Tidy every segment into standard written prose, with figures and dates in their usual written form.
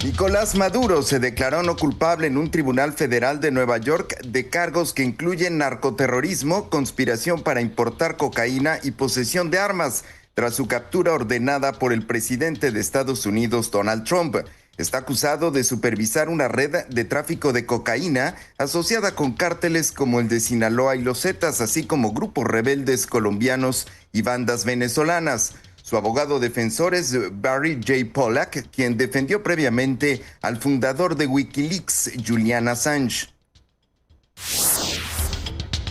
Nicolás Maduro se declaró no culpable en un tribunal federal de Nueva York de cargos que incluyen narcoterrorismo, conspiración para importar cocaína y posesión de armas, tras su captura ordenada por el presidente de Estados Unidos, Donald Trump. Está acusado de supervisar una red de tráfico de cocaína asociada con cárteles como el de Sinaloa y los Zetas, así como grupos rebeldes colombianos y bandas venezolanas. Su abogado defensor es Barry J. Pollack, quien defendió previamente al fundador de Wikileaks, Julian Assange.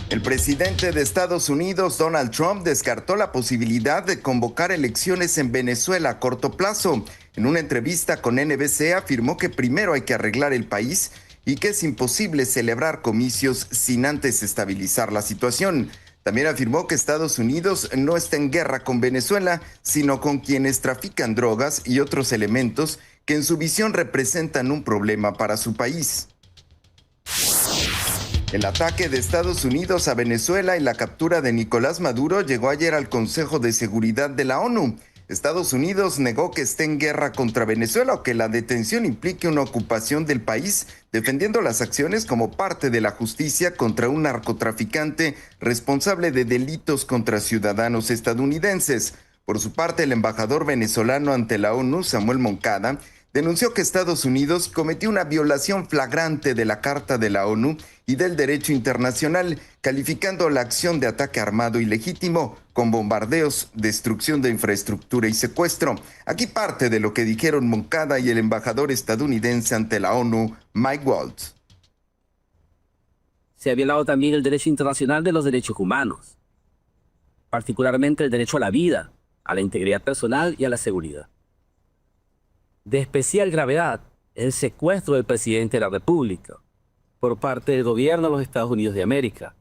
El presidente de Estados Unidos, Donald Trump, descartó la posibilidad de convocar elecciones en Venezuela a corto plazo. En una entrevista con NBC afirmó que primero hay que arreglar el país y que es imposible celebrar comicios sin antes estabilizar la situación. También afirmó que Estados Unidos no está en guerra con Venezuela, sino con quienes trafican drogas y otros elementos que en su visión representan un problema para su país. El ataque de Estados Unidos a Venezuela y la captura de Nicolás Maduro llegó ayer al Consejo de Seguridad de la ONU. Estados Unidos negó que esté en guerra contra Venezuela o que la detención implique una ocupación del país, defendiendo las acciones como parte de la justicia contra un narcotraficante responsable de delitos contra ciudadanos estadounidenses. Por su parte, el embajador venezolano ante la ONU, Samuel Moncada, denunció que Estados Unidos cometió una violación flagrante de la Carta de la ONU y del derecho internacional, calificando la acción de ataque armado ilegítimo con bombardeos, destrucción de infraestructura y secuestro. Aquí parte de lo que dijeron Moncada y el embajador estadounidense ante la ONU, Mike Waltz. Se ha violado también el derecho internacional de los derechos humanos, particularmente el derecho a la vida, a la integridad personal y a la seguridad. De especial gravedad, el secuestro del presidente de la República por parte del gobierno de los Estados Unidos de América,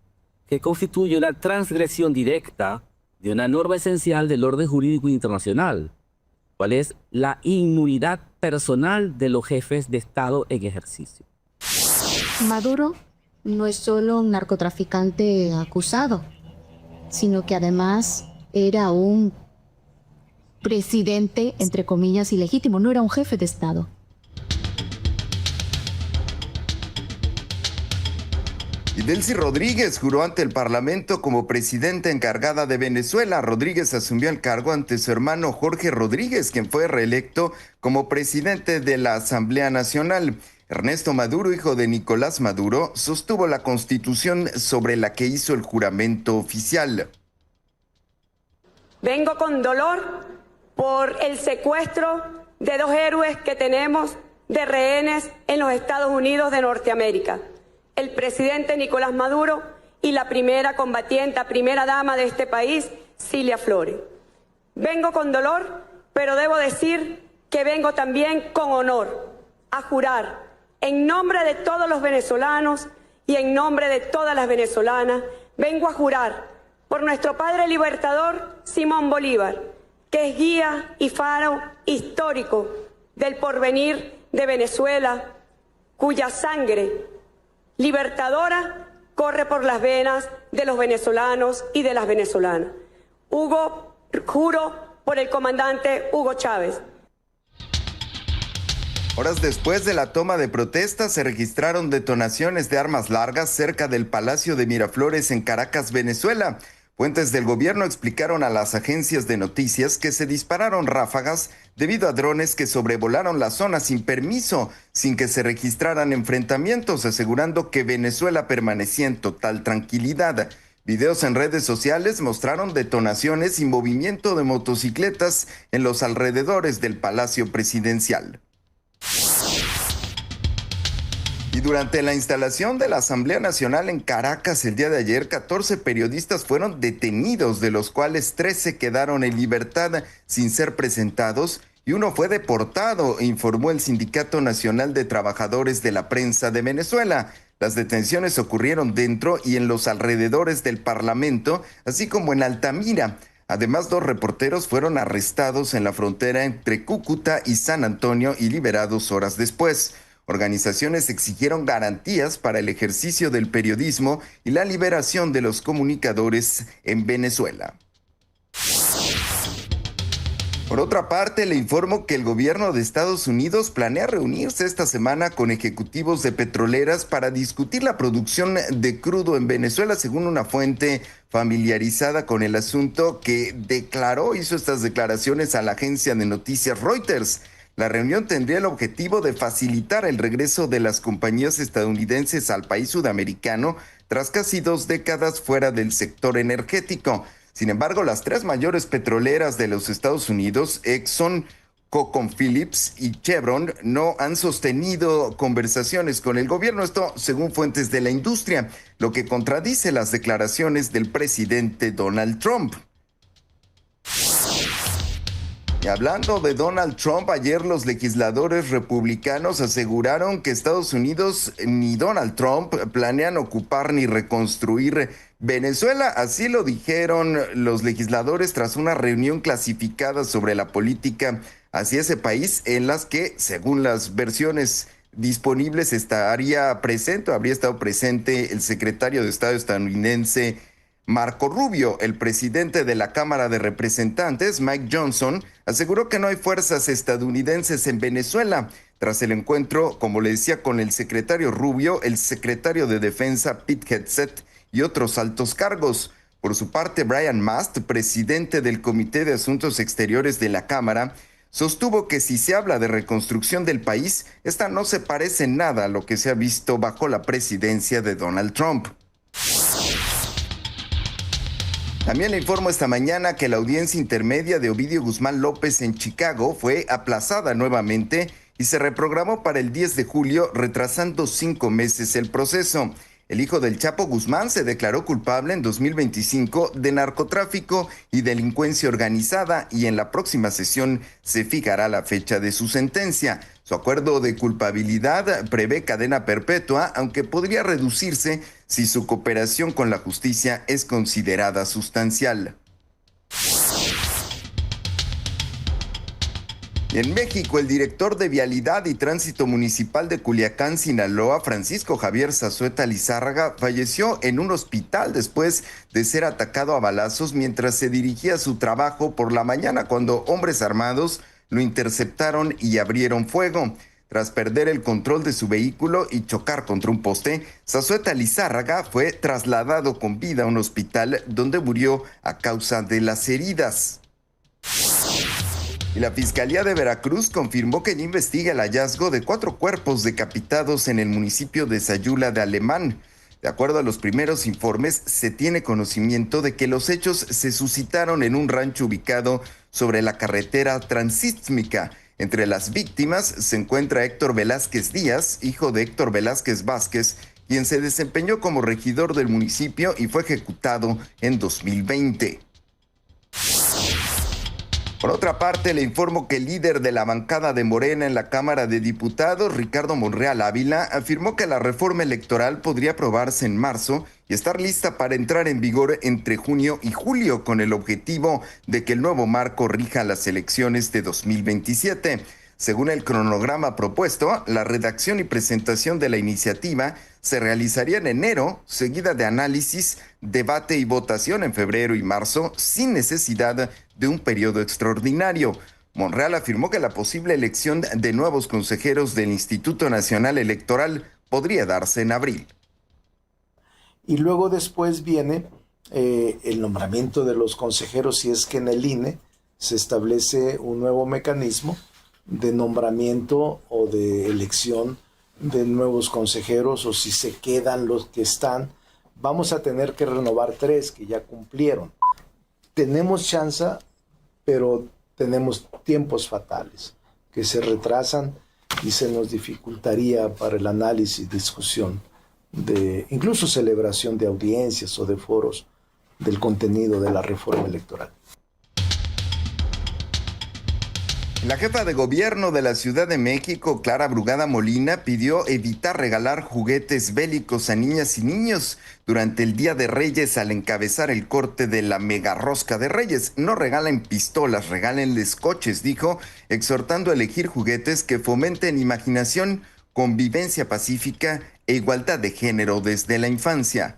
que constituye una transgresión directa de una norma esencial del orden jurídico internacional, cual es la inmunidad personal de los jefes de Estado en ejercicio. Maduro no es solo un narcotraficante acusado, sino que además era un presidente, entre comillas, ilegítimo, no era un jefe de Estado. Y Delcy Rodríguez juró ante el Parlamento como presidenta encargada de Venezuela. Rodríguez asumió el cargo ante su hermano Jorge Rodríguez, quien fue reelecto como presidente de la Asamblea Nacional. Ernesto Maduro, hijo de Nicolás Maduro, sostuvo la constitución sobre la que hizo el juramento oficial. Vengo con dolor por el secuestro de 2 héroes que tenemos de rehenes en los Estados Unidos de Norteamérica. El presidente Nicolás Maduro y la primera combatiente, primera dama de este país, Cilia Flores. Vengo con dolor, pero debo decir que vengo también con honor a jurar en nombre de todos los venezolanos y en nombre de todas las venezolanas, vengo a jurar por nuestro padre libertador Simón Bolívar, que es guía y faro histórico del porvenir de Venezuela, cuya sangre libertadora corre por las venas de los venezolanos y de las venezolanas. Juro por el comandante Hugo Chávez. Horas después de la toma de protestas, se registraron detonaciones de armas largas cerca del Palacio de Miraflores en Caracas, Venezuela. Fuentes del gobierno explicaron a las agencias de noticias que se dispararon ráfagas debido a drones que sobrevolaron la zona sin permiso, sin que se registraran enfrentamientos, asegurando que Venezuela permanecía en total tranquilidad. Videos en redes sociales mostraron detonaciones y movimiento de motocicletas en los alrededores del Palacio Presidencial. Y durante la instalación de la Asamblea Nacional en Caracas el día de ayer, 14 periodistas fueron detenidos, de los cuales 13 quedaron en libertad sin ser presentados y uno fue deportado, informó el Sindicato Nacional de Trabajadores de la Prensa de Venezuela. Las detenciones ocurrieron dentro y en los alrededores del Parlamento, así como en Altamira. Además, 2 reporteros fueron arrestados en la frontera entre Cúcuta y San Antonio y liberados horas después. Organizaciones exigieron garantías para el ejercicio del periodismo y la liberación de los comunicadores en Venezuela. Por otra parte, le informo que el gobierno de Estados Unidos planea reunirse esta semana con ejecutivos de petroleras para discutir la producción de crudo en Venezuela, según una fuente familiarizada con el asunto que hizo estas declaraciones a la agencia de noticias Reuters. La reunión tendría el objetivo de facilitar el regreso de las compañías estadounidenses al país sudamericano tras casi 2 décadas fuera del sector energético. Sin embargo, las 3 mayores petroleras de los Estados Unidos, Exxon, ConocoPhillips y Chevron, no han sostenido conversaciones con el gobierno, esto según fuentes de la industria, lo que contradice las declaraciones del presidente Donald Trump. Y hablando de Donald Trump, ayer los legisladores republicanos aseguraron que Estados Unidos ni Donald Trump planean ocupar ni reconstruir Venezuela. Así lo dijeron los legisladores tras una reunión clasificada sobre la política hacia ese país, en las que, según las versiones disponibles, habría estado presente el secretario de Estado estadounidense Marco Rubio. El presidente de la Cámara de Representantes, Mike Johnson, aseguró que no hay fuerzas estadounidenses en Venezuela. Tras el encuentro, como le decía, con el secretario Rubio, el secretario de Defensa Pete Hegseth y otros altos cargos. Por su parte, Brian Mast, presidente del Comité de Asuntos Exteriores de la Cámara, sostuvo que si se habla de reconstrucción del país, esta no se parece en nada a lo que se ha visto bajo la presidencia de Donald Trump. También le informo esta mañana que la audiencia intermedia de Ovidio Guzmán López en Chicago fue aplazada nuevamente y se reprogramó para el 10 de julio, retrasando 5 meses el proceso. El hijo del Chapo Guzmán se declaró culpable en 2025 de narcotráfico y delincuencia organizada y en la próxima sesión se fijará la fecha de su sentencia. Su acuerdo de culpabilidad prevé cadena perpetua, aunque podría reducirse si su cooperación con la justicia es considerada sustancial. En México, el director de Vialidad y Tránsito Municipal de Culiacán, Sinaloa, Francisco Javier Zazueta Lizárraga, falleció en un hospital después de ser atacado a balazos mientras se dirigía a su trabajo por la mañana, cuando hombres armados lo interceptaron y abrieron fuego. Tras perder el control de su vehículo y chocar contra un poste, Zazueta Lizárraga fue trasladado con vida a un hospital donde murió a causa de las heridas. Y la Fiscalía de Veracruz confirmó que ya investiga el hallazgo de 4 cuerpos decapitados en el municipio de Sayula de Alemán. De acuerdo a los primeros informes, se tiene conocimiento de que los hechos se suscitaron en un rancho ubicado sobre la carretera transísmica. Entre las víctimas se encuentra Héctor Velázquez Díaz, hijo de Héctor Velázquez Vázquez, quien se desempeñó como regidor del municipio y fue ejecutado en 2020. Por otra parte, le informo que el líder de la bancada de Morena en la Cámara de Diputados, Ricardo Monreal Ávila, afirmó que la reforma electoral podría aprobarse en marzo y estar lista para entrar en vigor entre junio y julio, con el objetivo de que el nuevo marco rija las elecciones de 2027. Según el cronograma propuesto, la redacción y presentación de la iniciativa se realizaría en enero, seguida de análisis, debate y votación en febrero y marzo, sin necesidad de un periodo extraordinario. Monreal afirmó que la posible elección de nuevos consejeros del Instituto Nacional Electoral podría darse en abril. Y luego después viene el nombramiento de los consejeros, si es que en el INE se establece un nuevo mecanismo de nombramiento o de elección de nuevos consejeros, o si se quedan los que están, vamos a tener que renovar 3 que ya cumplieron. Tenemos chance, pero tenemos tiempos fatales que se retrasan y se nos dificultaría para el análisis, discusión, de incluso celebración de audiencias o de foros del contenido de la reforma electoral. La jefa de gobierno de la Ciudad de México, Clara Brugada Molina, pidió evitar regalar juguetes bélicos a niñas y niños durante el Día de Reyes al encabezar el corte de la mega rosca de Reyes. No regalen pistolas, regálenles coches, dijo, exhortando a elegir juguetes que fomenten imaginación, convivencia pacífica e igualdad de género desde la infancia.